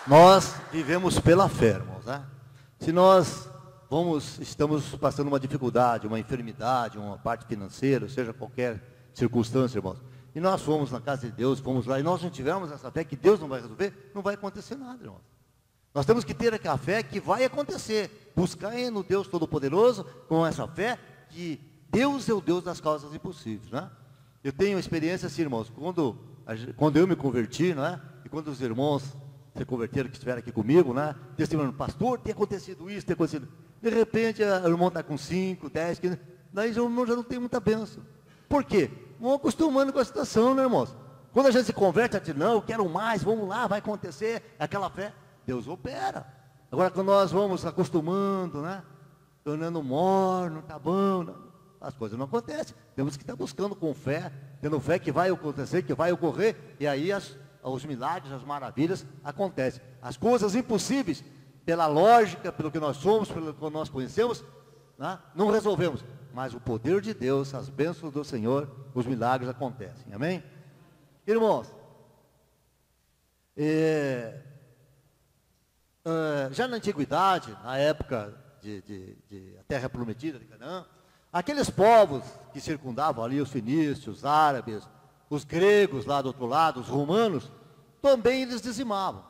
Nós vivemos pela fé, irmãos, né? Se nós estamos passando uma dificuldade, uma enfermidade, uma parte financeira, seja qualquer circunstância, irmãos, e nós fomos na casa de Deus, fomos lá, e nós não tivermos essa fé que Deus não vai resolver, não vai acontecer nada, irmãos. Nós temos que ter aquela fé que vai acontecer, buscar no Deus Todo-Poderoso, com essa fé, que Deus é o Deus das causas impossíveis, né? Eu tenho experiência assim, irmãos, quando eu me converti, né? E quando os irmãos se converteram, que estiveram aqui comigo, né? Testemunhando, pastor, tem acontecido isso, tem acontecido. De repente, o irmão está com 5, 10, 15, daí o irmão já não tem muita bênção. Por quê? Vão acostumando com a situação, né, irmãos? Quando a gente se converte, a gente diz, não, eu quero mais, vamos lá, vai acontecer, aquela fé, Deus opera. Agora, quando nós vamos acostumando, né? Tornando morno, tá bom, não, as coisas não acontecem. Temos que estar buscando com fé, tendo fé que vai acontecer, que vai ocorrer, e aí os milagres, as maravilhas acontecem. As coisas impossíveis, pela lógica, pelo que nós somos, pelo que nós conhecemos, né, não resolvemos. Mas o poder de Deus, as bênçãos do Senhor, os milagres acontecem. Amém? Irmãos, já na antiguidade, na época a terra prometida de Canaã, aqueles povos que circundavam ali, os fenícios, os árabes, os gregos lá do outro lado, os romanos, também eles dizimavam.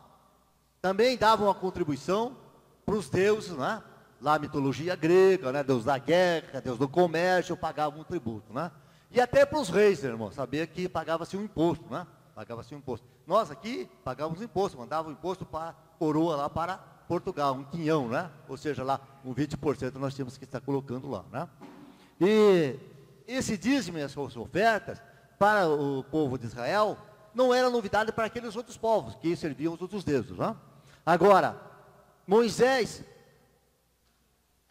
Também davam uma contribuição para os deuses, né? Lá a mitologia grega, né? Deus da guerra, Deus do comércio, pagavam um tributo, né? E até para os reis, irmão, sabia que pagava-se um imposto, né? Pagava-se um imposto. Nós aqui pagávamos imposto, mandava o imposto para a coroa lá para Portugal, um quinhão, né? Ou seja, lá um 20% nós tínhamos que estar colocando lá, né? E esse dízimo e essas ofertas para o povo de Israel não era novidade para aqueles outros povos que serviam os outros deuses, né? Agora, Moisés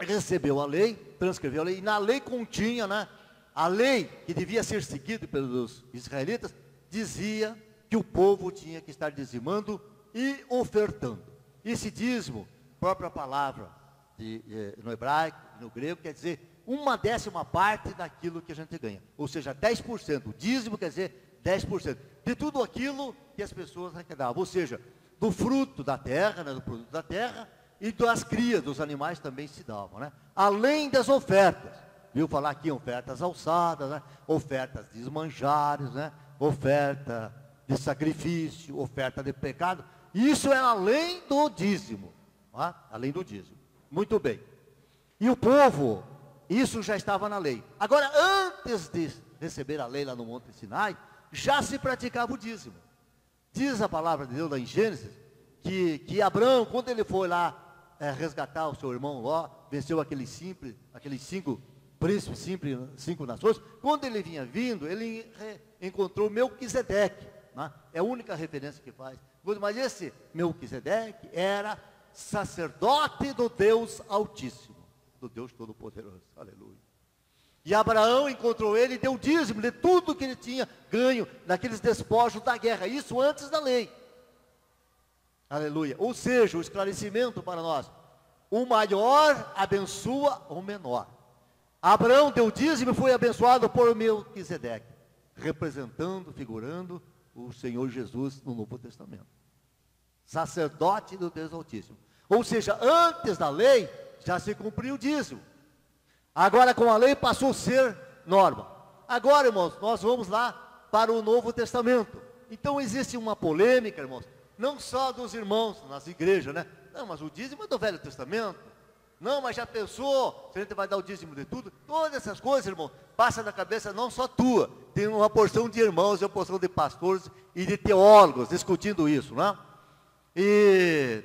recebeu a lei, transcreveu a lei, e na lei continha, né? A lei que devia ser seguida pelos israelitas dizia que o povo tinha que estar dizimando e ofertando. Esse dízimo, própria palavra no hebraico, no grego, quer dizer 1/10 parte daquilo que a gente ganha. Ou seja, 10%. O dízimo quer dizer 10%. De tudo aquilo que as pessoas arrecadavam. Ou seja, do fruto da terra, né, do produto da terra, e das crias dos animais também se davam, né? Além das ofertas. Viu falar aqui ofertas alçadas, né? Ofertas de esmanjares, né? Oferta de sacrifício, oferta de pecado. Isso é além do dízimo, tá? Além do dízimo. Muito bem. E o povo, isso já estava na lei. Agora, antes de receber a lei lá no Monte Sinai, já se praticava o dízimo. Diz a palavra de Deus lá em Gênesis, que Abraão, quando ele foi lá resgatar o seu irmão Ló, venceu aqueles 5 príncipes, 5 nações, quando ele vinha vindo, ele encontrou Melquisedeque, né? É a única referência que faz. Mas esse Melquisedeque era sacerdote do Deus Altíssimo, do Deus Todo-Poderoso, aleluia. E Abraão encontrou ele e deu dízimo de tudo que ele tinha ganho naqueles despojos da guerra, isso antes da lei. Aleluia. Ou seja, o esclarecimento para nós, o maior abençoa o menor. Abraão deu dízimo e foi abençoado por Melquisedeque, representando, figurando o Senhor Jesus no Novo Testamento. Sacerdote do Deus Altíssimo. Ou seja, antes da lei, já se cumpriu o dízimo. Agora com a lei passou a ser norma. Agora, irmãos, nós vamos lá para o Novo Testamento. Então existe uma polêmica, irmãos, não só dos irmãos nas igrejas, né? Não, mas o dízimo é do Velho Testamento. Não, mas já pensou, se a gente vai dar o dízimo de tudo? Todas essas coisas, irmão, passa na cabeça não só tua. Tem uma porção de irmãos, uma porção de pastores e de teólogos discutindo isso, né? E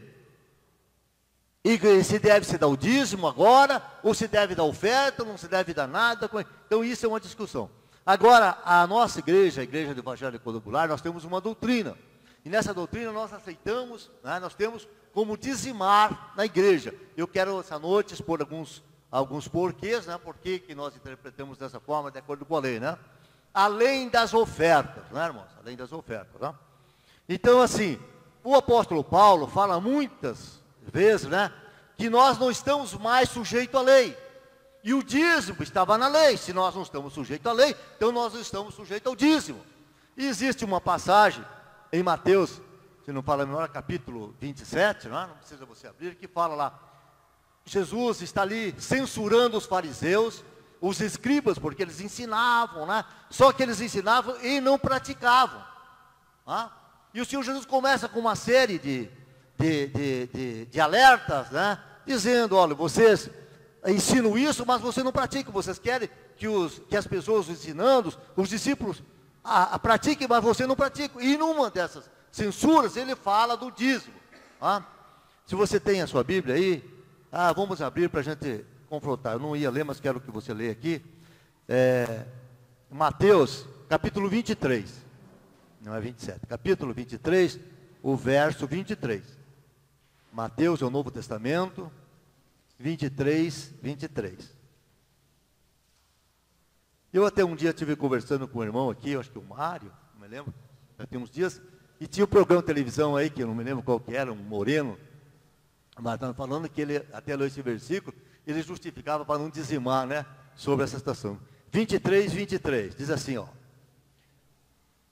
se deve se dar o dízimo agora, ou se deve dar oferta, ou não se deve dar nada. Então isso é uma discussão. Agora, a nossa igreja, a Igreja do Evangelho Quadrangular, nós temos uma doutrina. E nessa doutrina nós aceitamos, né, nós temos como dizimar na igreja. Eu quero essa noite expor alguns porquês, né, porque que nós interpretamos dessa forma, de acordo com a lei, né? Além das ofertas, né, irmãos? Além das ofertas, né? Então, assim, o apóstolo Paulo fala muitas vezes, né, que nós não estamos mais sujeitos à lei. E o dízimo estava na lei. Se nós não estamos sujeitos à lei, então nós estamos sujeitos ao dízimo. E existe uma passagem em Mateus, se não fala menor, capítulo 27, não precisa você abrir, que fala lá, Jesus está ali censurando os fariseus, os escribas, porque eles ensinavam, só que eles ensinavam e não praticavam. E o Senhor Jesus começa com uma série de alertas, dizendo, olha, vocês ensinam isso, mas vocês não praticam, vocês querem que as pessoas ensinando, os discípulos, pratiquem, mas você não pratica. E numa dessas censuras, ele fala do dízimo. Se você tem a sua Bíblia aí, vamos abrir para a gente confrontar. Eu não ia ler, mas quero que você leia aqui. Mateus, capítulo 23. Não é 27. Capítulo 23, o verso 23. Mateus é o Novo Testamento, 23. Eu até um dia estive conversando com um irmão aqui, eu acho que o Mário, não me lembro, já tem uns dias, e tinha um programa de televisão aí, que eu não me lembro qual que era, um moreno, mas estava falando que ele, até leu esse versículo, ele justificava para não dizimar, sobre essa situação. 23, diz assim,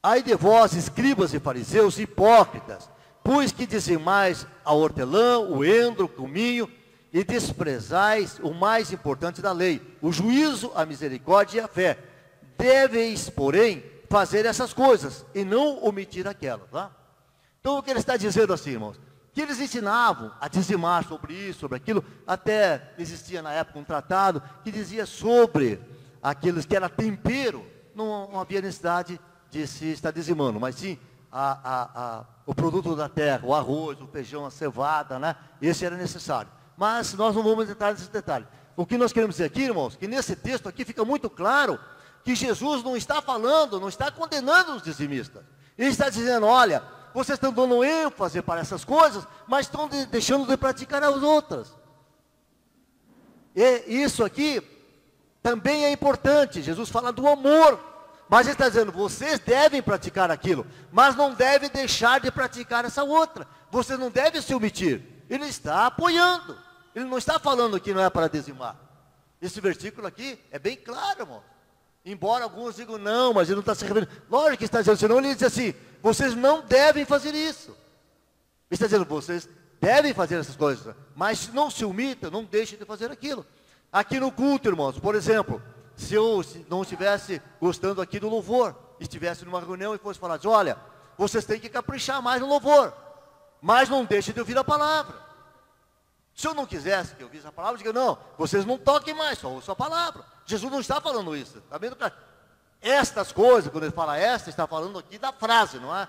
ai de vós, escribas e fariseus, hipócritas, pois que dizimais a hortelã, o endro, o cominho, e desprezais o mais importante da lei, o juízo, a misericórdia e a fé. Deveis, porém, fazer essas coisas, e não omitir aquelas. Então, o que ele está dizendo assim, irmãos? Que eles ensinavam a dizimar sobre isso, sobre aquilo. Até existia na época um tratado que dizia sobre aqueles que era tempero. Não havia necessidade de se estar dizimando, mas sim o produto da terra, o arroz, o feijão, a cevada, esse era necessário. Mas nós não vamos entrar nesse detalhe. O que nós queremos dizer aqui, irmãos, que nesse texto aqui fica muito claro que Jesus não está falando, não está condenando os dizimistas. Ele está dizendo, olha, vocês estão dando ênfase para essas coisas, mas estão deixando de praticar as outras. E isso aqui também é importante. Jesus fala do amor, mas ele está dizendo, vocês devem praticar aquilo, mas não devem deixar de praticar essa outra. Vocês não devem se omitir. Ele está apoiando. Ele não está falando que não é para dizimar. Esse versículo aqui é bem claro, irmão. Embora alguns digam, não, mas ele não está se referindo. Lógico que está dizendo, senão ele diz assim, vocês não devem fazer isso. Ele está dizendo, vocês devem fazer essas coisas, mas não se omitam, não deixem de fazer aquilo. Aqui no culto, irmãos, por exemplo, se eu não estivesse gostando aqui do louvor, estivesse numa reunião e fosse falar, olha, vocês têm que caprichar mais no louvor, mas não deixem de ouvir a palavra. Se eu não quisesse que eu ouvisse a palavra, eu digo, não, vocês não toquem mais, só ouçam a palavra. Jesus não está falando isso, está vendo? Estas coisas, quando ele fala esta, está falando aqui da frase, não é?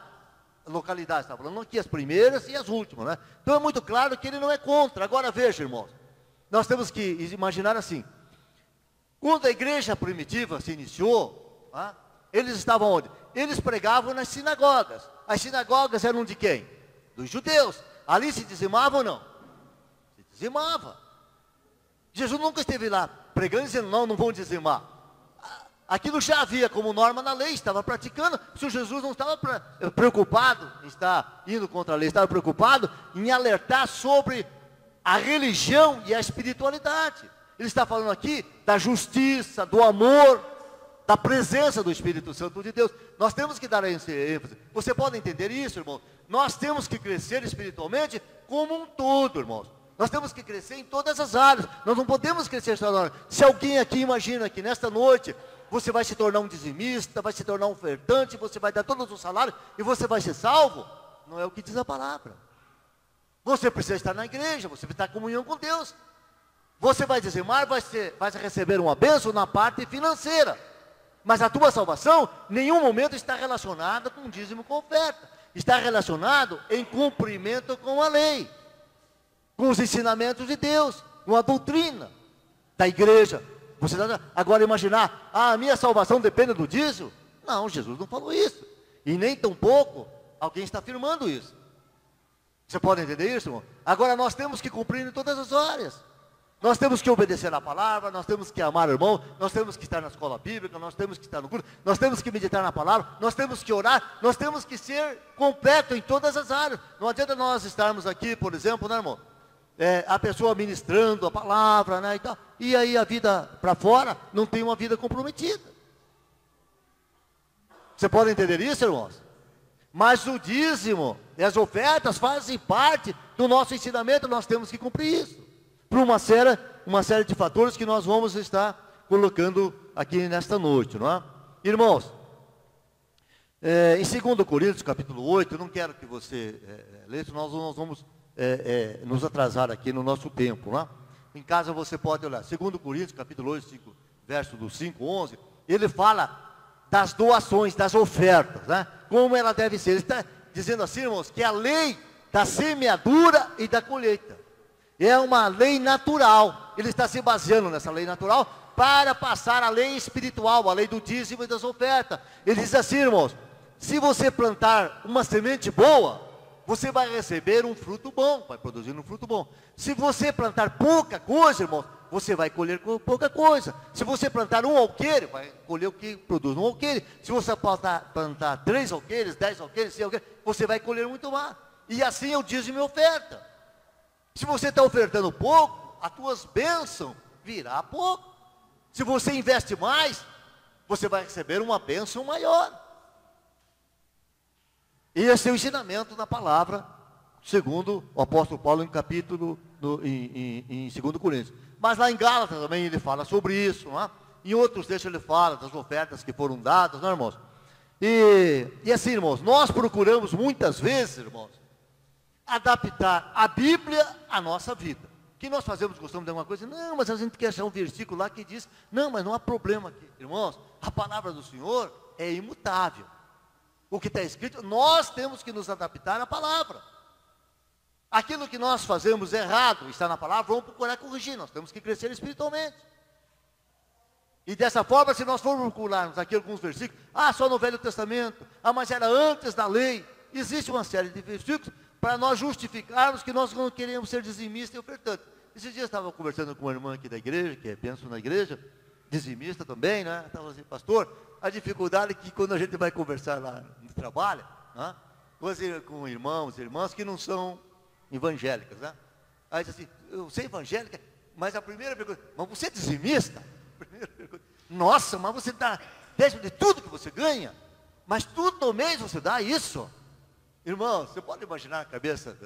Localidade, está falando aqui as primeiras e as últimas, Então é muito claro que ele não é contra. Agora veja, irmãos, nós temos que imaginar assim, quando a igreja primitiva se iniciou, eles estavam onde? Eles pregavam nas sinagogas. As sinagogas eram de quem? Dos judeus. Ali se dizimava ou não? Dizimava. Jesus nunca esteve lá pregando e dizendo, não vão dizimar. Aquilo já havia como norma na lei, estava praticando. Se Jesus não estava preocupado em estar indo contra a lei, estava preocupado em alertar sobre a religião e a espiritualidade. Ele está falando aqui da justiça, do amor, da presença do Espírito Santo de Deus. Nós temos que dar esse ênfase. Você pode entender isso, irmão? Nós temos que crescer espiritualmente como um todo, irmãos. Nós temos que crescer em todas as áreas. Nós não podemos crescer só na hora. Se alguém aqui imagina que nesta noite você vai se tornar um dizimista, vai se tornar um ofertante, você vai dar todos os salários e você vai ser salvo, não é o que diz a palavra. Você precisa estar na igreja, você precisa estar em comunhão com Deus. Você vai dizimar, vai receber uma bênção na parte financeira. Mas a tua salvação, em nenhum momento está relacionada com dízimo, com oferta. Está relacionado em cumprimento com a lei, com os ensinamentos de Deus, com a doutrina da igreja. Você agora imaginar, a minha salvação depende do dízimo? Não, Jesus não falou isso. E nem tampouco alguém está afirmando isso. Você pode entender isso, irmão? Agora nós temos que cumprir em todas as áreas. Nós temos que obedecer a palavra, nós temos que amar o irmão, nós temos que estar na escola bíblica, nós temos que estar no culto, nós temos que meditar na palavra, nós temos que orar, nós temos que ser completo em todas as áreas. Não adianta nós estarmos aqui, por exemplo, irmão? A pessoa ministrando a palavra, e tal, e aí a vida para fora não tem uma vida comprometida. Você pode entender isso, irmãos? Mas o dízimo e as ofertas fazem parte do nosso ensinamento, nós temos que cumprir isso. Por uma série de fatores que nós vamos estar colocando aqui nesta noite, não é? Irmãos, em 2 Coríntios, capítulo 8, eu não quero que você leia, nós vamos nos atrasar aqui no nosso tempo, não é? Em casa você pode olhar, 2 Coríntios, capítulo 8, verso do 5, 11, ele fala das doações, das ofertas, né? Como ela deve ser. Ele está dizendo assim, irmãos, que a lei da semeadura e da colheita é uma lei natural. Ele está se baseando nessa lei natural para passar a lei espiritual, a lei do dízimo e das ofertas. Ele diz assim, irmãos, se você plantar uma semente boa, você vai receber um fruto bom, vai produzir um fruto bom. Se você plantar pouca coisa, irmãos, você vai colher pouca coisa. Se você plantar um alqueire, vai colher o que produz um alqueire. Se você plantar 3 alqueires, 10 alqueires, 100 alqueires, você vai colher muito mais. E assim é o dízimo e oferta. Se você está ofertando pouco, as tuas bênçãos virá pouco. Se você investe mais, você vai receber uma bênção maior. E esse é o ensinamento da palavra, segundo o apóstolo Paulo em 2 Coríntios. Mas lá em Gálatas também ele fala sobre isso, não é? Em outros textos ele fala das ofertas que foram dadas, não é, irmãos? E assim, irmãos, nós procuramos muitas vezes, irmãos, adaptar a Bíblia à nossa vida. O que nós fazemos, gostamos de alguma coisa? Não, mas a gente quer achar um versículo lá que diz, não, mas não há problema aqui. Irmãos, a palavra do Senhor é imutável. O que está escrito, nós temos que nos adaptar à palavra. Aquilo que nós fazemos errado, está na palavra, vamos procurar corrigir, nós temos que crescer espiritualmente. E dessa forma, se nós formos procurarmos aqui alguns versículos, só no Velho Testamento, mas era antes da lei, existe uma série de versículos para nós justificarmos que nós não queremos ser dizimistas e ofertantes. Esses dias eu estava conversando com uma irmã aqui da igreja, que é bênção na igreja, dizimista também, né? Estava assim, pastor, a dificuldade é que quando a gente vai conversar lá no trabalho, né? Com irmãos e irmãs que não são evangélicas, né? Aí diz assim, eu sou evangélica, mas a primeira pergunta, mas você é dizimista? Pergunta, nossa, mas você dá 10% de tudo que você ganha? Mas tudo no mês você dá isso? Irmão, você pode imaginar a cabeça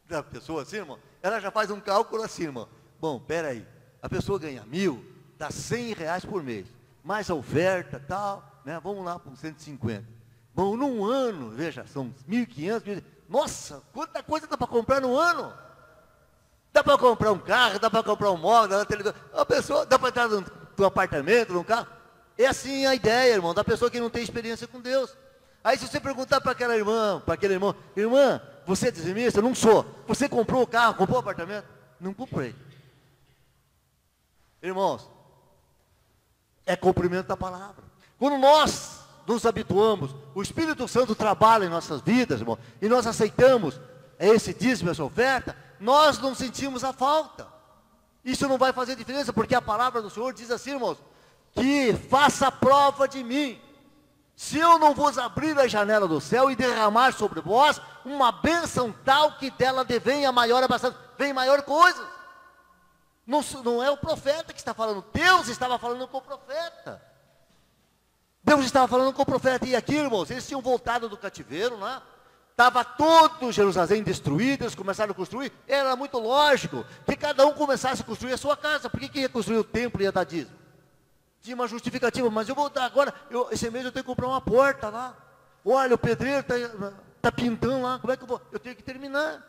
da pessoa assim, irmão? Ela já faz um cálculo assim, irmão. Bom, peraí, a pessoa ganha 1.000, dá R$100 por mês, mais a oferta e tal, né? Vamos lá para uns 150. Bom, num ano, veja, são 1.500, nossa, quanta coisa dá para comprar no ano? Dá para comprar um carro, dá para comprar um móvel, dá para televisão. A pessoa, dá para entrar num apartamento, num carro. É assim a ideia, irmão, da pessoa que não tem experiência com Deus. Aí se você perguntar para aquela irmã, para aquele irmão, irmã, você é dizimista? Eu não sou. Você comprou o carro, comprou o apartamento? Não comprei. Irmãos, é cumprimento da palavra. Quando nós nos habituamos, o Espírito Santo trabalha em nossas vidas, irmão, e nós aceitamos esse dízimo, essa oferta, nós não sentimos a falta. Isso não vai fazer diferença, porque a palavra do Senhor diz assim, irmãos, que faça prova de mim, se eu não vos abrir a janela do céu e derramar sobre vós uma bênção tal que dela devenha maior abastança, vem maior coisa. Não é o profeta que está falando, Deus estava falando com o profeta. Deus estava falando com o profeta, e aqui, irmãos, eles tinham voltado do cativeiro, né? Estava todo Jerusalém destruído, eles começaram a construir, era muito lógico que cada um começasse a construir a sua casa. Por que ia construir o templo e ia dar dízimo? Tinha uma justificativa, mas eu vou dar agora, esse mês eu tenho que comprar uma porta lá. Olha, o pedreiro está pintando lá, como é que eu vou? Eu tenho que terminar.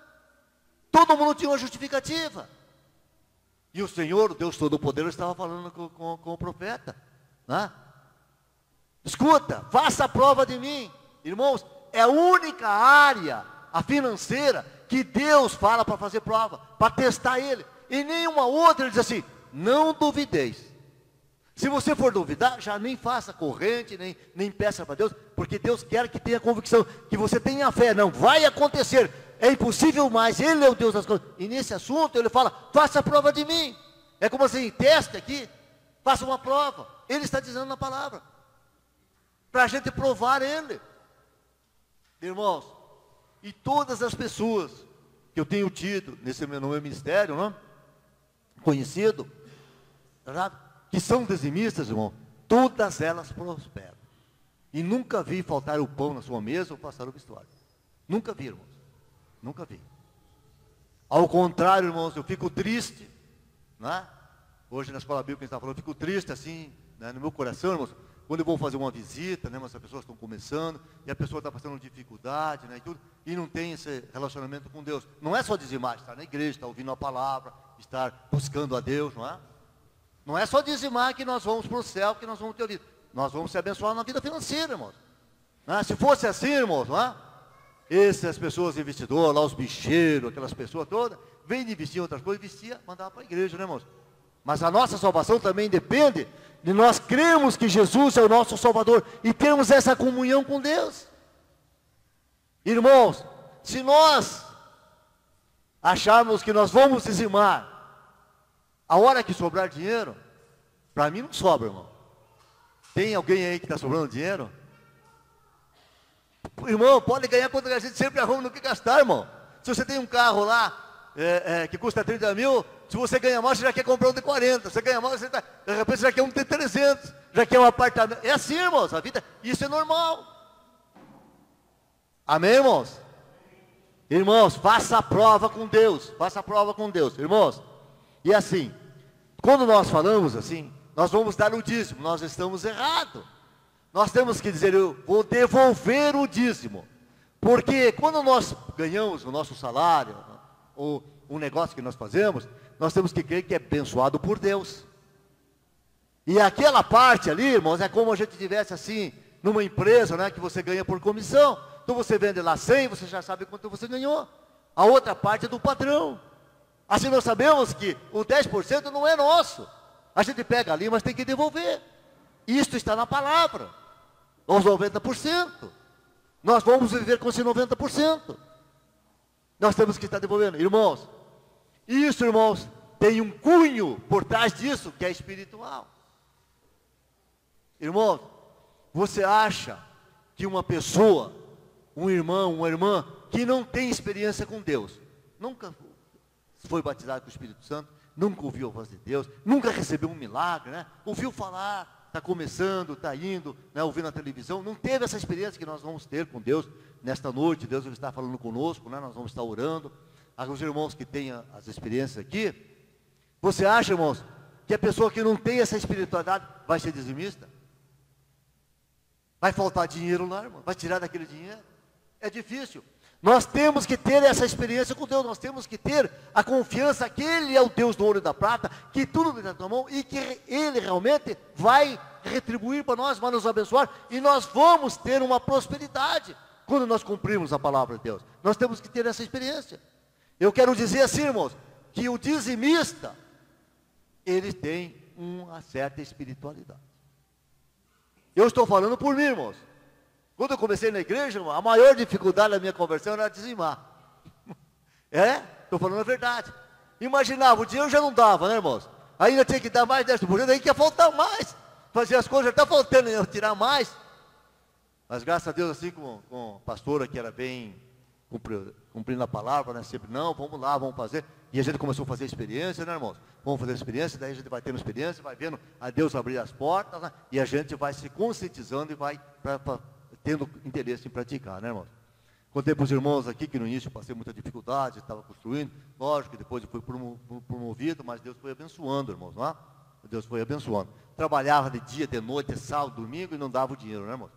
Todo mundo tinha uma justificativa. E o Senhor, o Deus Todo-Poderoso, estava falando com o profeta, né? Escuta, faça a prova de mim. Irmãos, é a única área, a financeira, que Deus fala para fazer prova, para testar ele. E nenhuma outra, ele diz assim, não duvideis. Se você for duvidar, já nem faça corrente, nem peça para Deus, porque Deus quer que tenha convicção, que você tenha fé. Não, vai acontecer, é impossível mais, Ele é o Deus das coisas. E nesse assunto ele fala, faça a prova de mim. É como assim, teste aqui, faça uma prova. Ele está dizendo na palavra, para a gente provar Ele. Irmãos, e todas as pessoas que eu tenho tido no meu ministério, não? Conhecido, que são dizimistas, irmão, todas elas prosperam. E nunca vi faltar o pão na sua mesa ou passar o vestuário. Nunca vi, irmãos. Nunca vi. Ao contrário, irmãos, eu fico triste, né? Hoje na escola bíblica a gente está falando, eu fico triste assim, né, no meu coração, irmãos, quando eu vou fazer uma visita, né, mas as pessoas estão começando, e a pessoa está passando dificuldade, né, e tudo, e não tem esse relacionamento com Deus. Não é só dizimar, estar na igreja, estar ouvindo a palavra, estar buscando a Deus, não é? Não é só dizimar que nós vamos para o céu, que nós vamos ter vida. Nós vamos ser abençoados na vida financeira, irmãos. Né? Se fosse assim, irmãos, não é? Essas pessoas investidoras, lá os bicheiros, aquelas pessoas todas, vêm de investir em outras coisas, vestia, mandava para a igreja, né, irmãos? Mas a nossa salvação também depende de nós crermos que Jesus é o nosso Salvador e termos essa comunhão com Deus. Irmãos, se nós acharmos que nós vamos dizimar a hora que sobrar dinheiro, para mim não sobra, irmão. Tem alguém aí que está sobrando dinheiro? Irmão, pode ganhar quanto a gente sempre arruma no que gastar, irmão. Se você tem um carro lá, que custa 30 mil, se você ganha mais, você já quer comprar um de 40. Você ganha mais, de repente você já quer um de 300. Já quer um apartamento. É assim, irmãos, a vida, isso é normal. Amém, irmãos? Irmãos, faça a prova com Deus. Faça a prova com Deus, irmãos. E assim, quando nós falamos assim, nós vamos dar o dízimo, nós estamos errados. Nós temos que dizer, eu vou devolver o dízimo. Porque quando nós ganhamos o nosso salário, ou um negócio que nós fazemos, nós temos que crer que é abençoado por Deus. E aquela parte ali, irmãos, é como a gente tivesse assim, numa empresa, né, que você ganha por comissão. Então você vende lá 100, você já sabe quanto você ganhou. A outra parte é do patrão. Assim nós sabemos que o 10% não é nosso. A gente pega ali, mas tem que devolver. Isto está na palavra. Os 90%. Nós vamos viver com esse 90%. Nós temos que estar devolvendo. Irmãos, isso, irmãos, tem um cunho por trás disso, que é espiritual. Irmãos, você acha que uma pessoa, um irmão, uma irmã, que não tem experiência com Deus, nunca foi batizado com o Espírito Santo, nunca ouviu a voz de Deus, nunca recebeu um milagre, né? Ouviu falar, está começando, está indo, né? Ouvindo na televisão, não teve essa experiência que nós vamos ter com Deus nesta noite. Deus está falando conosco, né? Nós vamos estar orando. Os irmãos que têm as experiências aqui, você acha, irmãos, que a pessoa que não tem essa espiritualidade vai ser dizimista? Vai faltar dinheiro lá, irmão? Vai tirar daquele dinheiro? É difícil. Nós temos que ter essa experiência com Deus, nós temos que ter a confiança que Ele é o Deus do ouro e da prata, que tudo está na tua mão e que Ele realmente vai retribuir para nós, vai nos abençoar e nós vamos ter uma prosperidade quando nós cumprirmos a palavra de Deus. Nós temos que ter essa experiência. Eu quero dizer assim, irmãos, que o dizimista, ele tem uma certa espiritualidade. Eu estou falando por mim, irmãos. Quando eu comecei na igreja, irmão, a maior dificuldade da minha conversão era dizimar. Estou falando a verdade. Imaginava, o dinheiro já não dava, né, irmãos? Ainda tinha que dar mais 10%, aí que ia faltar mais. Fazer as coisas, já está faltando, eu tirar mais. Mas graças a Deus, assim, com a pastora que era bem cumprindo a palavra, né? Sempre, não, vamos lá, vamos fazer. E a gente começou a fazer experiência, né, irmãos? Vamos fazer experiência, daí a gente vai tendo experiência, vai vendo a Deus abrir as portas, né? E a gente vai se conscientizando e vai tendo interesse em praticar, né, irmãos? Contei para os irmãos aqui que no início eu passei muita dificuldade, estava construindo, lógico que depois eu fui promovido, mas Deus foi abençoando, irmãos, não é? Deus foi abençoando. Trabalhava de dia, de noite, sábado, domingo e não dava o dinheiro, né, irmãos?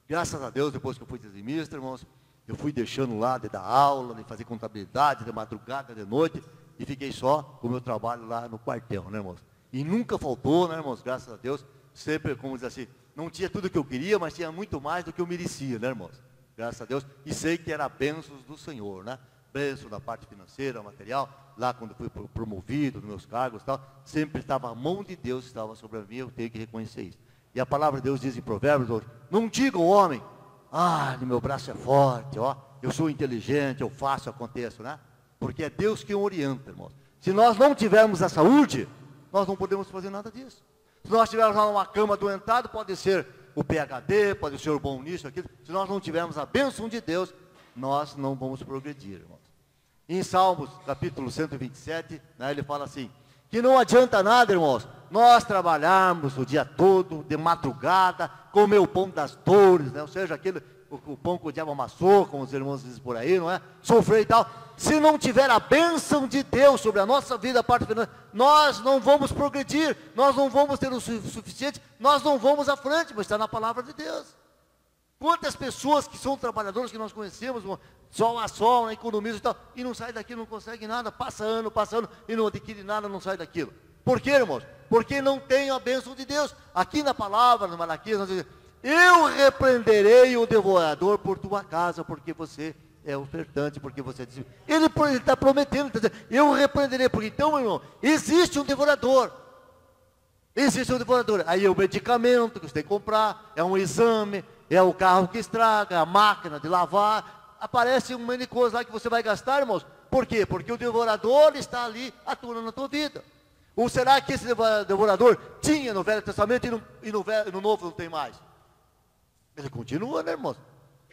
Graças a Deus, depois que eu fui dizimista, irmãos, eu fui deixando lá de dar aula, de fazer contabilidade, de madrugada, de noite, e fiquei só com o meu trabalho lá no quartel, né, irmãos? E nunca faltou, né, irmãos? Graças a Deus, sempre, como diz assim, não tinha tudo o que eu queria, mas tinha muito mais do que eu merecia, né, irmãos? Graças a Deus. E sei que era bênçãos do Senhor, né? Bênção da parte financeira, material. Lá quando fui promovido, nos meus cargos e tal, sempre estava a mão de Deus estava sobre mim, eu tenho que reconhecer isso. E a palavra de Deus diz em Provérbios, não diga ao homem, meu braço é forte, ó, eu sou inteligente, eu faço, eu aconteço, né? Porque é Deus quem orienta, irmãos. Se nós não tivermos a saúde, nós não podemos fazer nada disso. Se nós tivermos lá uma cama adoentado, pode ser o PhD, pode ser o bom nisso, aquilo. Se nós não tivermos a bênção de Deus, nós não vamos progredir, irmãos. Em Salmos, capítulo 127, né, ele fala assim, que não adianta nada, irmãos, nós trabalharmos o dia todo, de madrugada, comer o pão das dores, né? Ou seja, o pão que o diabo amassou, como os irmãos dizem por aí, não é? Sofrer e tal. Se não tiver a bênção de Deus sobre a nossa vida, a parte final, nós não vamos progredir, nós não vamos ter o suficiente, nós não vamos à frente, mas está na palavra de Deus. Quantas pessoas que são trabalhadoras que nós conhecemos, sol a sol, na economia e tal, e não sai daqui, não consegue nada, passa ano, e não adquire nada, não sai daquilo. Por quê, irmãos? Porque não tem a bênção de Deus. Aqui na palavra, no Malaquias, nós dizemos, eu repreenderei o devorador por tua casa, porque você é ofertante, porque você é dizimista. Ele está prometendo, está dizendo, eu repreenderei, porque então, meu irmão, existe um devorador. Existe um devorador. Aí é o medicamento que você tem que comprar, é um exame, é o carro que estraga, é a máquina de lavar. Aparece um monte de coisa lá que você vai gastar, irmãos. Por quê? Porque o devorador está ali atuando na tua vida. Ou será que esse devorador tinha no Velho Testamento e no Novo não tem mais? Ele continua, né, irmãos?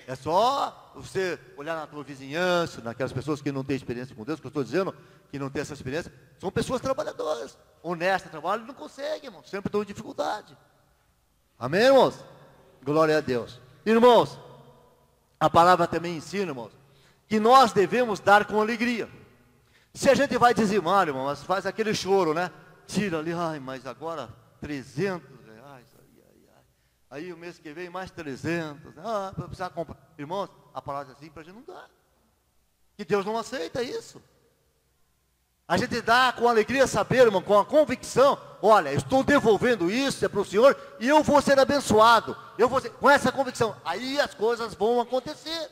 É só você olhar na tua vizinhança, naquelas pessoas que não têm experiência com Deus, que eu estou dizendo, que não têm essa experiência, são pessoas trabalhadoras, honestas, trabalham e não conseguem, irmãos, sempre estão em dificuldade. Amém, irmãos? Glória a Deus. Irmãos, a palavra também ensina, irmãos, que nós devemos dar com alegria. Se a gente vai dizimar, irmão, mas faz aquele choro, né? Tira ali, ai, mas agora 300 reais, aí o mês que vem mais 300, vai precisar comprar. Irmãos, a palavra assim para a gente não dá. Que Deus não aceita isso. A gente dá com alegria, saber, irmão, com a convicção, olha, estou devolvendo isso, é para o Senhor, e eu vou ser abençoado. Com essa convicção, aí as coisas vão acontecer.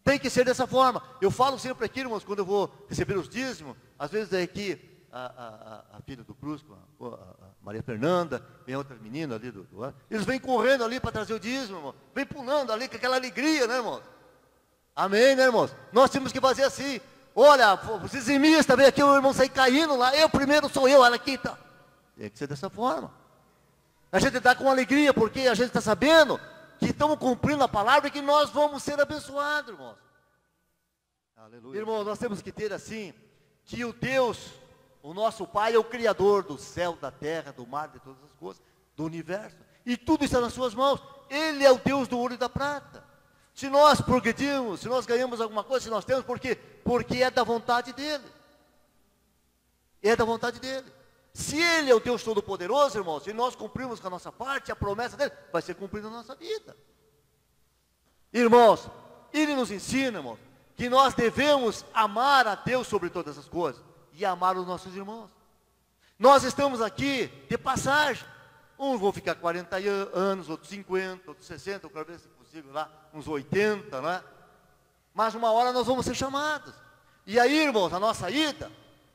Tem que ser dessa forma. Eu falo sempre aqui, irmãos, quando eu vou receber os dízimos, às vezes é aqui, a filha do Cruz, a Maria Fernanda, vem outra menina ali, eles vêm correndo ali para trazer o dízimo, irmão. Vem pulando ali com aquela alegria, né, irmãos? Amém, né, irmãos? Nós temos que fazer assim. Olha, o dizimista vem aqui, o irmão sai caindo lá, eu primeiro sou eu, olha aqui, tá. Tem que ser dessa forma. A gente dá com alegria, porque a gente está sabendo que estamos cumprindo a palavra e que nós vamos ser abençoados, irmãos. Aleluia. Irmãos, nós temos que ter assim, que o Deus, o nosso Pai é o Criador do céu, da terra, do mar, de todas as coisas, do universo. E tudo está nas suas mãos. Ele é o Deus do ouro e da prata. Se nós progredimos, se nós ganhamos alguma coisa, se nós temos, por quê? Porque é da vontade dEle. É da vontade dEle. Se Ele é o Deus Todo-Poderoso, irmãos, e nós cumprimos com a nossa parte, a promessa dEle vai ser cumprida na nossa vida. Irmãos, Ele nos ensina, irmãos, que nós devemos amar a Deus sobre todas as coisas e amar os nossos irmãos. Nós estamos aqui de passagem. Uns vão ficar 40 anos, outros 50, outros 60, eu quero ver se é possível lá, uns 80, não é? Mas uma hora nós vamos ser chamados. E aí, irmãos, a nossa ida,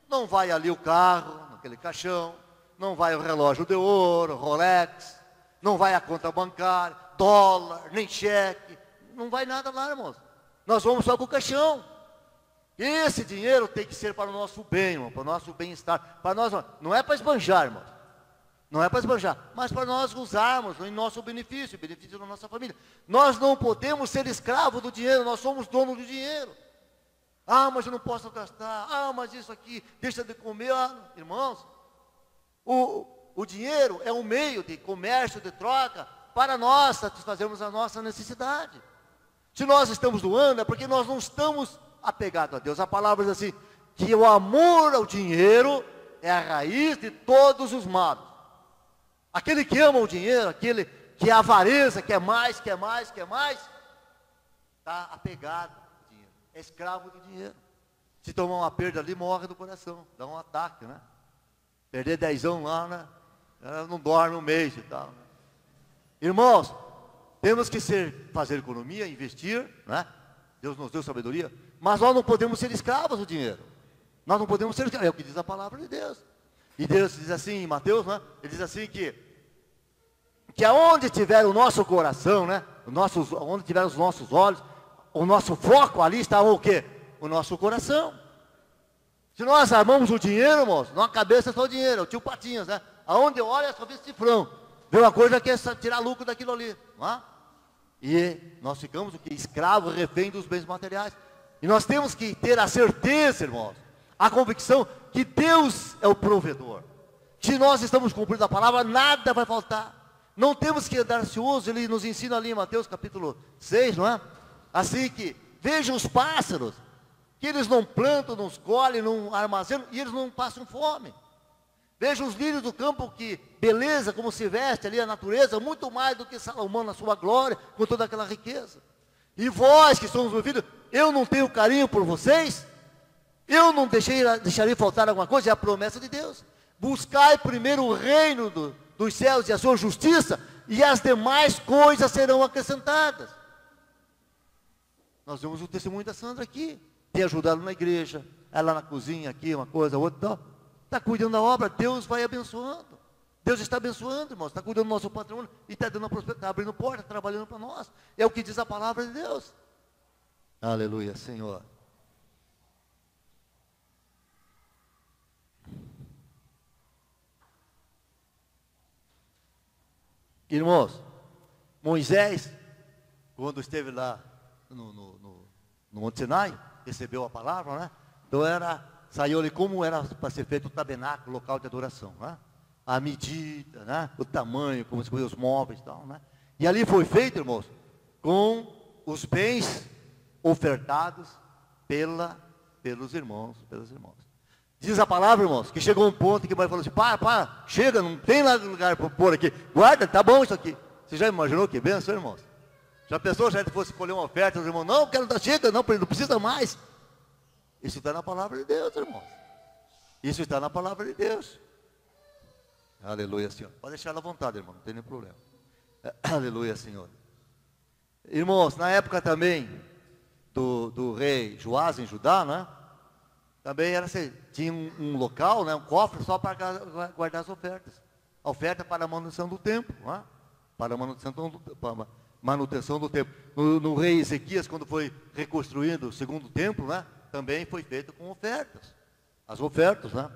não vai ali o carro, aquele caixão, não vai o relógio de ouro, Rolex, não vai a conta bancária, dólar, nem cheque, não vai nada lá, irmãos. Nós vamos só com o caixão. Esse dinheiro tem que ser para o nosso bem, irmão, para o nosso bem-estar. Para nós, não é para esbanjar, irmãos. Não é para esbanjar, mas para nós usarmos em nosso benefício, benefício da nossa família. Nós não podemos ser escravos do dinheiro, nós somos donos do dinheiro. Ah, mas eu não posso gastar. Ah, mas isso aqui, deixa de comer. Ah, irmãos, o dinheiro é um meio de comércio, de troca, para nós satisfazermos a nossa necessidade. Se nós estamos doando, é porque nós não estamos apegados a Deus. A palavra diz assim, que o amor ao dinheiro é a raiz de todos os males. Aquele que ama o dinheiro, aquele que é avareza, quer mais, está apegado ao dinheiro, é escravo do dinheiro. Se tomar uma perda ali, morre do coração, dá um ataque, né? Perder 10 lá, né? Ela não dorme um mês e tal. Irmãos, temos que fazer economia, investir, né? Deus nos deu sabedoria, mas nós não podemos ser escravos do dinheiro. Nós não podemos ser escravos, é o que diz a palavra de Deus. E Deus diz assim em Mateus, né? Ele diz assim que aonde tiver o nosso coração, né? Onde tiver os nossos olhos, o nosso foco ali está o quê? O nosso coração. Se nós amamos o dinheiro, irmãos, na cabeça é só o dinheiro, é o tio Patinhas, né? Aonde olha é só vê cifrão. Vê uma coisa que é tirar lucro daquilo ali, não é? E nós ficamos o que? Escravo, refém dos bens materiais. E nós temos que ter a certeza, irmãos, a convicção que Deus é o provedor. Se nós estamos cumprindo a palavra, nada vai faltar. Não temos que andar ansioso. Ele nos ensina ali em Mateus capítulo 6, não é? Assim que, vejam os pássaros, que eles não plantam, não colhem, não armazenam, e eles não passam fome. Vejam os lírios do campo, que beleza, como se veste ali a natureza, muito mais do que Salomão na sua glória, com toda aquela riqueza. E vós que somos meus filhos, eu não tenho carinho por vocês? Eu não deixaria faltar alguma coisa? É a promessa de Deus. Buscai primeiro o reino dos céus e a sua justiça, e as demais coisas serão acrescentadas. Nós vemos o testemunho da Sandra aqui. Tem ajudado na igreja, ela na cozinha aqui, uma coisa, outra, está cuidando da obra, Deus vai abençoando. Deus está abençoando, irmãos, está cuidando do nosso patrimônio e está dando a prosperidade, está abrindo porta, trabalhando para nós. É o que diz a palavra de Deus. Aleluia, Senhor. Irmãos, Moisés, quando esteve lá no Monte Sinai, recebeu a palavra, né? Então saiu ali como era para ser feito o tabernáculo, o local de adoração, né? A medida, né? O tamanho, como se fossem os móveis e tal, né? E ali foi feito, irmãos, com os bens ofertados pelos irmãos, Diz a palavra, irmãos, que chegou um ponto que o pai falou assim, para, chega, não tem lugar para pôr aqui, guarda, tá bom isso aqui. Você já imaginou que benção, irmãos? Já pensou, se a gente fosse escolher uma oferta, os irmãos, não, quero dar, chega, não precisa mais. Isso está na palavra de Deus, irmãos. Isso está na palavra de Deus. Aleluia, Senhor. Pode deixar ela à vontade, irmão, não tem nenhum problema. Aleluia, Senhor. Irmãos, na época também do rei Joás em Judá, né? Também tinha um local, né, um cofre só para guardar as ofertas. A oferta para a manutenção do templo, né? Para a manutenção do templo. No rei Ezequias, quando foi reconstruído o segundo templo, né? Também foi feito com ofertas. As ofertas, né?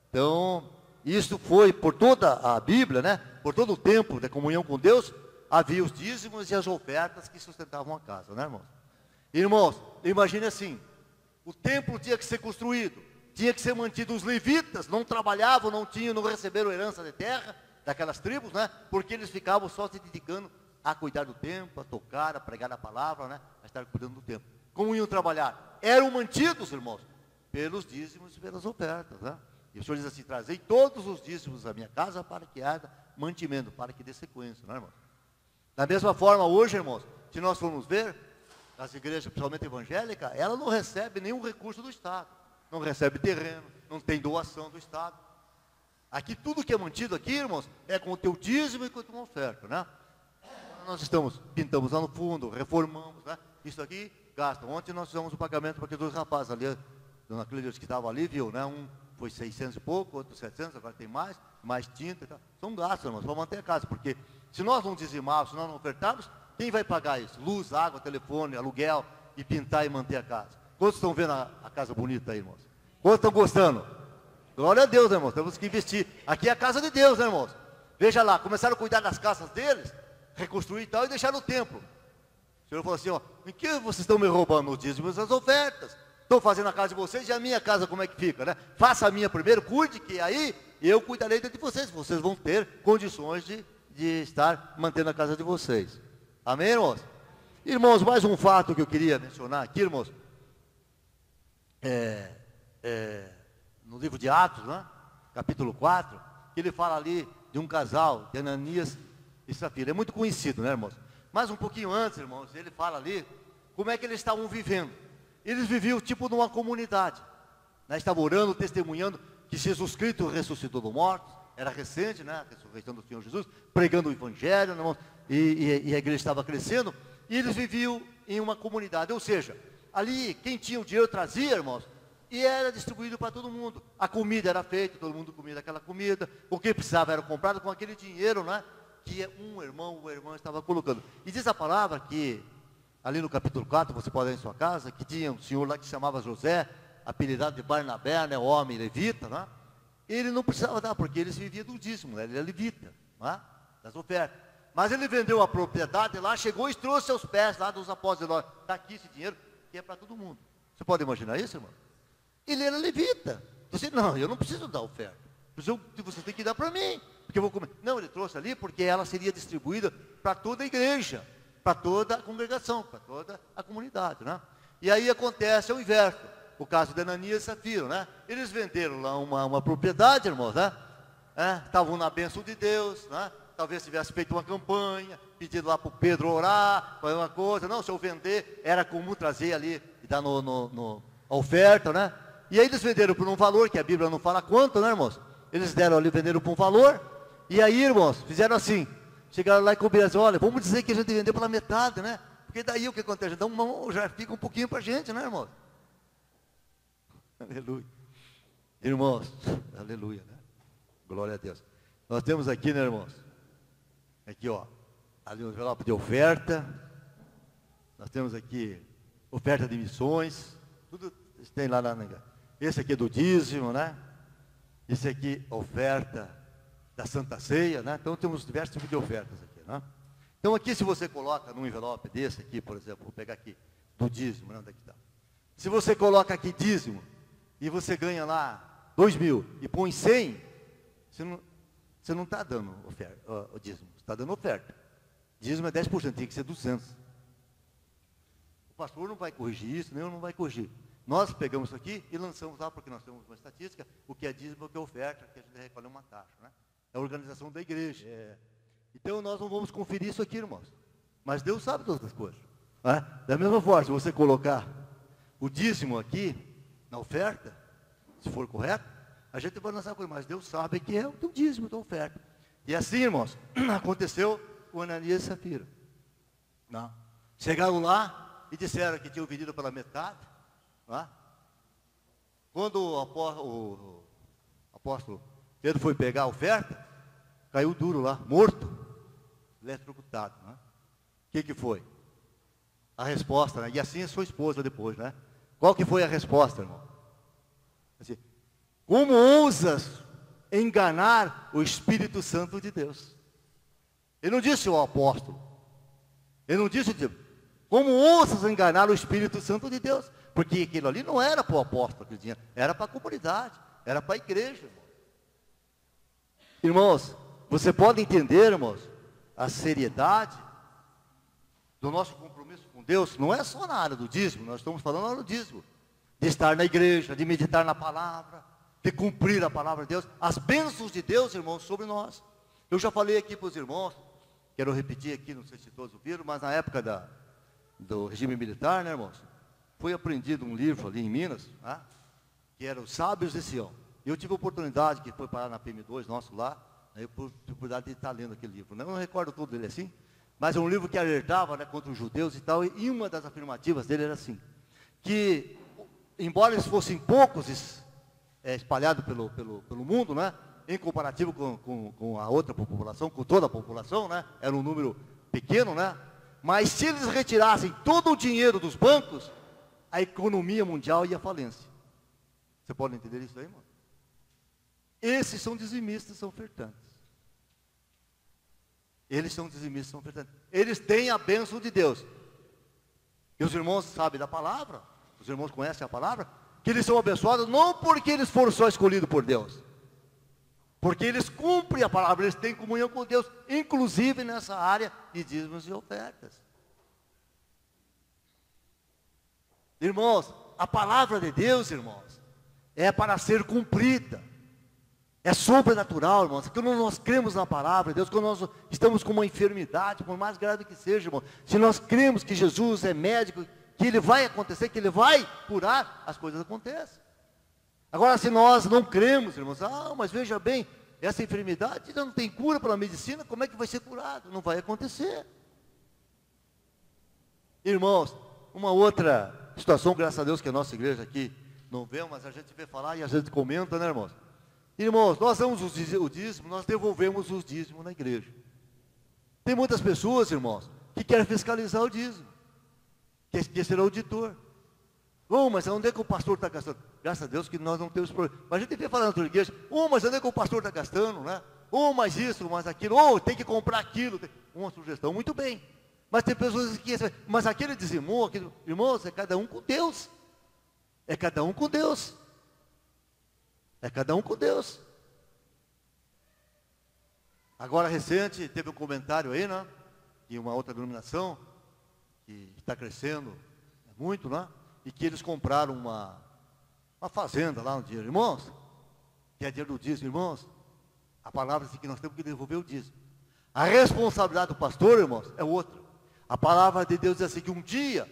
Então, isso foi por toda a Bíblia, né? Por todo o tempo de comunhão com Deus, havia os dízimos e as ofertas que sustentavam a casa, né, irmãos? Irmãos, imagine assim, o templo tinha que ser construído, tinha que ser mantido. Os levitas não trabalhavam, não receberam herança de terra daquelas tribos, né? Porque eles ficavam só se dedicando a cuidar do templo, a tocar, a pregar a palavra, né? A estar cuidando do templo. Como iam trabalhar? Eram mantidos, irmãos, pelos dízimos e pelas ofertas, né? E o Senhor diz assim, trazei todos os dízimos da minha casa para que haja mantimento, para que dê sequência, né, irmãos? Da mesma forma, hoje, irmãos, se nós formos ver, as igrejas, principalmente evangélicas, ela não recebe nenhum recurso do Estado, não recebe terreno, não tem doação do Estado. Aqui, tudo que é mantido aqui, irmãos, é com o teu dízimo e com a tua oferta, né? Nós pintamos lá no fundo, reformamos, né? Isso aqui, gasta. Ontem nós fizemos o pagamento para aqueles dois rapazes ali, dona Clídia que estava ali, viu, né? Um foi 600 e pouco, outro 700, agora tem mais tinta e tal. São gastos, irmãos, para manter a casa, porque se nós não dizimarmos, se nós não ofertarmos, quem vai pagar isso? Luz, água, telefone, aluguel e pintar e manter a casa. Quantos estão vendo a casa bonita aí, irmãos? Quantos estão gostando? Glória a Deus, né, irmãos? Temos que investir. Aqui é a casa de Deus, né, irmãos? Veja lá, começaram a cuidar das casas deles, reconstruir e tal, e deixaram o templo. O Senhor falou assim, ó, em que vocês estão me roubando os dízimos e as ofertas? Estou fazendo a casa de vocês e a minha casa como é que fica, né? Faça a minha primeiro, cuide, que aí eu cuidarei de vocês. Vocês vão ter condições de estar mantendo a casa de vocês. Amém, irmãos? Irmãos, mais um fato que eu queria mencionar aqui, irmãos. No livro de Atos, né? Capítulo 4, que ele fala ali de um casal, de Ananias e Safira. É muito conhecido, né, irmãos? Mas um pouquinho antes, irmãos, ele fala ali como é que eles estavam vivendo. Eles viviam tipo numa comunidade, né? Estavam orando, testemunhando que Jesus Cristo ressuscitou dos mortos. Era recente, né? A ressurreição do Senhor Jesus, pregando o Evangelho, irmãos, e a igreja estava crescendo. E eles viviam em uma comunidade, ou seja, ali quem tinha o dinheiro trazia, irmãos, e era distribuído para todo mundo. A comida era feita, todo mundo comia aquela comida. O que precisava era comprado com aquele dinheiro, né? Que um irmão ou irmã estava colocando. E diz a palavra que, ali no capítulo 4, você pode ir em sua casa, que tinha um senhor lá que se chamava José, apelidado de Barnabé, né? Homem levita, né? Ele não precisava dar, porque eles viviam do dízimo, né? Ele era levita, né? Das ofertas. Mas ele vendeu a propriedade lá, chegou e trouxe aos pés lá dos apóstolos. Está aqui esse dinheiro, que é para todo mundo. Você pode imaginar isso, irmão? Ele era levita. Você, não, eu não preciso dar oferta. Você tem que dar para mim, porque eu vou comer. Não, ele trouxe ali porque ela seria distribuída para toda a igreja, para toda a congregação, para toda a comunidade, né? E aí acontece o inverso, o caso de Ananias e Safira, né? Eles venderam lá uma propriedade, irmãos, né? Estavam na bênção de Deus, né? Talvez tivesse feito uma campanha, pedido lá para o Pedro orar, fazer uma coisa. Não, se eu vender, era comum trazer ali e dar a oferta, né? E aí eles venderam por um valor, que a Bíblia não fala quanto, né, irmãos? Eles deram ali, venderam por um valor. E aí, irmãos, fizeram assim. Chegaram lá e combinaram, olha, vamos dizer que a gente vendeu pela metade, né? Porque daí o que acontece? Então já fica um pouquinho para a gente, né, irmãos? Aleluia. Irmãos, aleluia, né? Glória a Deus. Nós temos aqui, né, irmãos? Aqui, ó, ali um envelope de oferta. Nós temos aqui oferta de missões. Tudo tem lá na. Esse aqui é do dízimo, né? Esse aqui, oferta da Santa Ceia, né? Então temos diversos tipos de ofertas aqui, né? Então aqui, se você coloca num envelope desse aqui, por exemplo, vou pegar aqui, do dízimo, né? Onde é que está? Se você coloca aqui dízimo, e você ganha lá 2.000 e põe 100, você não está dando oferta, o dízimo, você está dando oferta. Dízimo é 10%, tem que ser 200. O pastor não vai corrigir isso, nem eu não vai corrigir. Nós pegamos isso aqui e lançamos lá, porque nós temos uma estatística, o que é dízimo, o que é oferta, que a gente recolhe uma taxa, né? É a organização da igreja. Então nós não vamos conferir isso aqui, irmãos. Mas Deus sabe todas as coisas. Né? Da mesma forma, se você colocar o dízimo aqui, na oferta, se for correto, a gente vai lançar coisa, mas Deus sabe que é o teu dízimo, a tua oferta. E assim, irmãos, aconteceu com Ananias e Safira. Não. Chegaram lá e disseram que tinham vendido pela metade. Não. Quando o apóstolo Pedro foi pegar a oferta, caiu duro lá, morto, eletrocutado. Né? O que foi? A resposta, né? E assim é sua esposa depois, né? Qual que foi a resposta, irmão? Assim, como ousas enganar o Espírito Santo de Deus? Ele não disse o apóstolo. Ele não disse, como ousas enganar o Espírito Santo de Deus? Porque aquilo ali não era para o apóstolo, era para a comunidade, era para a igreja, irmão. Irmãos, você pode entender, irmãos, a seriedade do nosso compromisso com Deus, não é só na área do dízimo, nós estamos falando na área do dízimo, de estar na igreja, de meditar na palavra, de cumprir a palavra de Deus, as bênçãos de Deus, irmãos, sobre nós. Eu já falei aqui para os irmãos, quero repetir aqui, não sei se todos ouviram, mas na época do regime militar, né, irmãos, foi aprendido um livro ali em Minas, né, que era Os Sábios de Sião. Eu tive a oportunidade, que foi parar na PM2 nosso lá, né, eu tive a oportunidade de estar lendo aquele livro. Né, eu não recordo tudo dele assim, mas é um livro que alertava, né, contra os judeus e tal, e uma das afirmativas dele era assim, que embora eles fossem poucos espalhados pelo mundo, né, em comparativo com a outra população, com toda a população, né, era um número pequeno, né, mas se eles retirassem todo o dinheiro dos bancos, a economia mundial ia à falência. Você pode entender isso aí, irmão? Esses são dizimistas, são ofertantes. Eles são dizimistas, são ofertantes. Eles têm a bênção de Deus. E os irmãos sabem da palavra, os irmãos conhecem a palavra, que eles são abençoados não porque eles foram só escolhidos por Deus, porque eles cumprem a palavra, eles têm comunhão com Deus, inclusive nessa área de dízimos e ofertas. Irmãos, a palavra de Deus, irmãos, é para ser cumprida. É sobrenatural, irmãos. Quando nós cremos na palavra de Deus, quando nós estamos com uma enfermidade, por mais grave que seja, irmão, se nós cremos que Jesus é médico, que Ele vai acontecer, que Ele vai curar, as coisas acontecem. Agora, se nós não cremos, irmãos, mas veja bem, essa enfermidade não tem cura pela medicina, como é que vai ser curado? Não vai acontecer. Irmãos, uma outra situação, graças a Deus que a nossa igreja aqui não vê, mas a gente vê falar e a gente comenta, né, irmãos? Irmãos, nós damos o dízimo, nós devolvemos os dízimos na igreja. Tem muitas pessoas, irmãos, que querem fiscalizar o dízimo, que ser auditor. Mas onde é que o pastor está gastando? Graças a Deus que nós não temos problema. Mas a gente vê falando na outra igreja, mas onde é que o pastor está gastando, né? Mas isso, mas aquilo, tem que comprar aquilo. Uma sugestão, muito bem. Mas tem pessoas que, mas aquele dizimou, aquilo, irmãos, é cada um com Deus. É cada um com Deus. É cada um com Deus. Agora, recente, teve um comentário aí, né? De uma outra denominação, que está crescendo muito, né? E que eles compraram uma fazenda lá no dinheiro. Irmãos, que é dinheiro do dízimo, irmãos, a palavra diz que nós temos que devolver o dízimo. A responsabilidade do pastor, irmãos, é outra. A palavra de Deus diz assim, que um dia,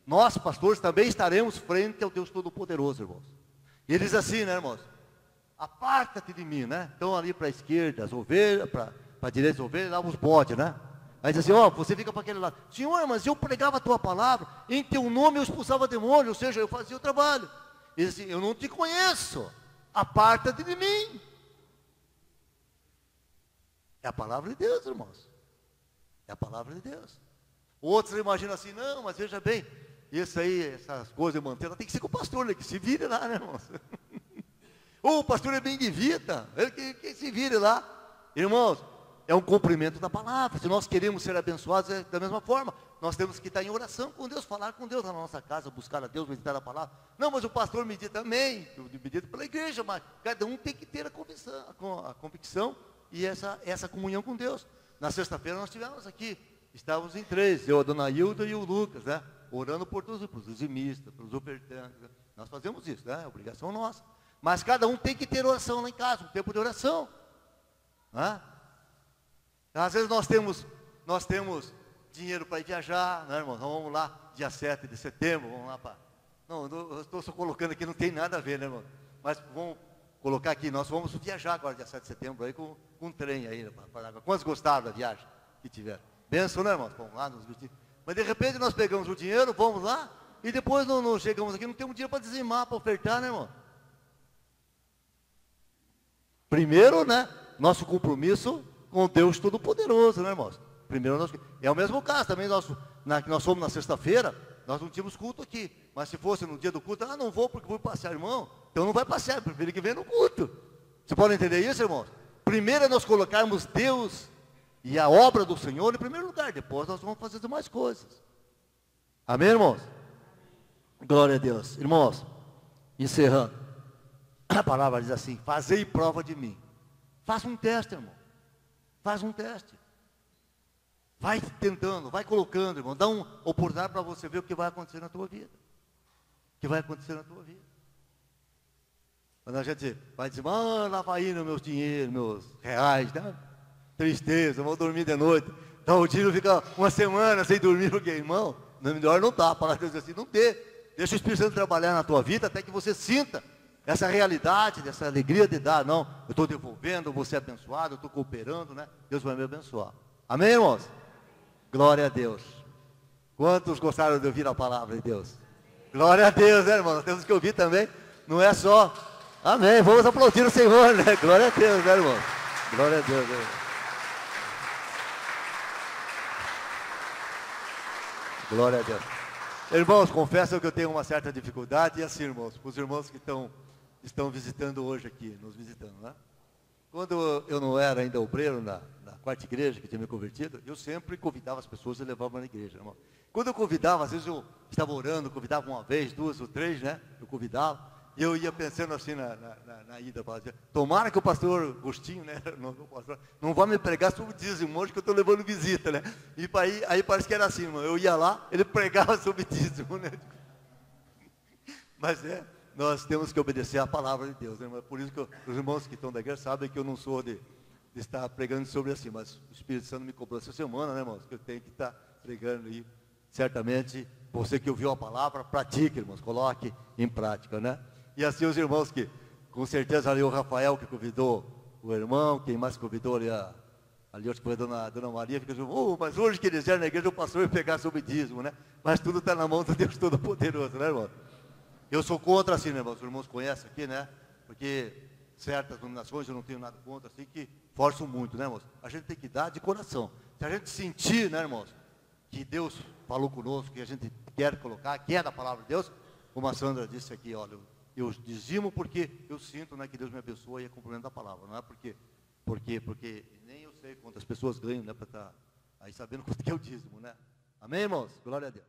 nós, pastores, também estaremos frente ao Deus Todo-Poderoso, irmãos. E ele diz assim, né, irmãos? Aparta-te de mim, né? Então ali para a esquerda as ovelhas, para a direita as ovelhas, lá os bodes, né? Aí diz assim, ó, você fica para aquele lado. Senhor, mas eu pregava a tua palavra, em teu nome eu expulsava demônio, ou seja, eu fazia o trabalho. Ele diz assim, eu não te conheço, aparta-te de mim. É a palavra de Deus, irmãos. É a palavra de Deus. Outros imaginam assim, não, mas veja bem, isso aí, essas coisas de manteiga, tem que ser com o pastor, né? Que se vire lá, né, irmãos? O pastor é bem de vida, ele que se vire lá. Irmãos, é um cumprimento da palavra. Se nós queremos ser abençoados, é da mesma forma. Nós temos que estar em oração com Deus, falar com Deus na nossa casa, buscar a Deus, meditar a palavra. Não, mas o pastor medita também, medita pela igreja, mas cada um tem que ter a convicção e essa comunhão com Deus. Na sexta-feira nós tivemos aqui, estávamos em 3, eu, a dona Hilda e o Lucas, né? Orando por todos, pelos dizimistas, pelos ofertantes. Né? Nós fazemos isso, né? É obrigação nossa. Mas cada um tem que ter oração lá em casa, um tempo de oração. Né? Às vezes nós temos dinheiro para ir viajar, né, irmão? Então, vamos lá, dia 7 de setembro, vamos lá para... Não, eu estou só colocando aqui, não tem nada a ver, né, irmão? Mas vamos colocar aqui, nós vamos viajar agora, dia 7 de setembro, aí com um trem aí, para quantos gostaram da viagem que tiveram? Benção, né, irmão? Vamos lá, nos vestir. Mas de repente nós pegamos o dinheiro, vamos lá, e depois não chegamos aqui, não temos dinheiro para dizimar, para ofertar, né, irmão? Primeiro, né, nosso compromisso com Deus Todo-Poderoso, né, irmãos? Primeiro, é o mesmo caso também, nós fomos na sexta-feira, nós não tínhamos culto aqui, mas se fosse no dia do culto, não vou porque vou passear, irmão, então não vai passear, prefiro que venha no culto. Você pode entender isso, irmãos? Primeiro é nós colocarmos Deus e a obra do Senhor em primeiro lugar, depois nós vamos fazer as demais coisas. Amém, irmãos? Glória a Deus. Irmãos, encerrando. A palavra diz assim, fazei prova de mim. Faça um teste, irmão. Faz um teste. Vai tentando, vai colocando, irmão. Dá uma oportunidade para você ver o que vai acontecer na tua vida. O que vai acontecer na tua vida. Quando a gente vai dizer, lá vai indo meus dinheiros, meus reais, né? Tristeza, eu vou dormir de noite. Então o tiro fica uma semana sem dormir, porque, irmão, melhor não dá. A palavra de Deus assim, não dê. Deixa o Espírito Santo trabalhar na tua vida até que você sinta essa realidade, essa alegria de dar. Não, eu estou devolvendo, eu vou ser abençoado, eu estou cooperando, né? Deus vai me abençoar. Amém, irmãos? Glória a Deus. Quantos gostaram de ouvir a palavra de Deus? Glória a Deus, né, irmão? Nós temos que ouvir também. Não é só... Amém. Vamos aplaudir o Senhor, né? Glória a Deus, né, irmão? Glória a Deus, né? Glória a Deus. Irmãos, confesso que eu tenho uma certa dificuldade. E assim, irmãos, os irmãos que estão visitando hoje aqui, nos visitando, né? Quando eu não era ainda obreiro na quarta igreja, que tinha me convertido, eu sempre convidava as pessoas e levava na igreja, irmão. Quando eu convidava, às vezes eu estava orando, convidava uma vez, duas ou três, né? Eu convidava, e eu ia pensando assim na ida, para dizer, tomara que o pastor Agostinho, né? Não vai me pregar sobre dízimo hoje, que eu estou levando visita, né? E aí parece que era assim, irmão. Eu ia lá, ele pregava sobre dízimo, né? Mas nós temos que obedecer à palavra de Deus, né? Por isso que os irmãos que estão da igreja sabem que eu não sou de estar pregando sobre assim, mas o Espírito Santo me cobrou essa semana, né, irmãos? Que eu tenho que estar pregando e certamente você que ouviu a palavra, pratique, irmãos, coloque em prática, né? E assim os irmãos que, com certeza ali o Rafael que convidou o irmão, quem mais convidou ali acho que foi a dona Maria, fica dizendo, mas hoje que eles vieram na igreja o pastor vai pegar sobre dízimo, né? Mas tudo está na mão do Deus Todo-Poderoso, né, irmão? Eu sou contra assim, né, irmãos? Os irmãos conhecem aqui, né? Porque certas denominações eu não tenho nada contra, assim, que forçam muito, né, irmãos? A gente tem que dar de coração. Se a gente sentir, né, irmãos, que Deus falou conosco, que a gente quer colocar, que é da palavra de Deus, como a Sandra disse aqui, olha, eu dizimo porque eu sinto, né, que Deus me abençoa e é cumprimento da palavra, não é porque nem eu sei quantas pessoas ganham, né, para estar aí sabendo quanto que é o dízimo, né? Amém, irmãos? Glória a Deus.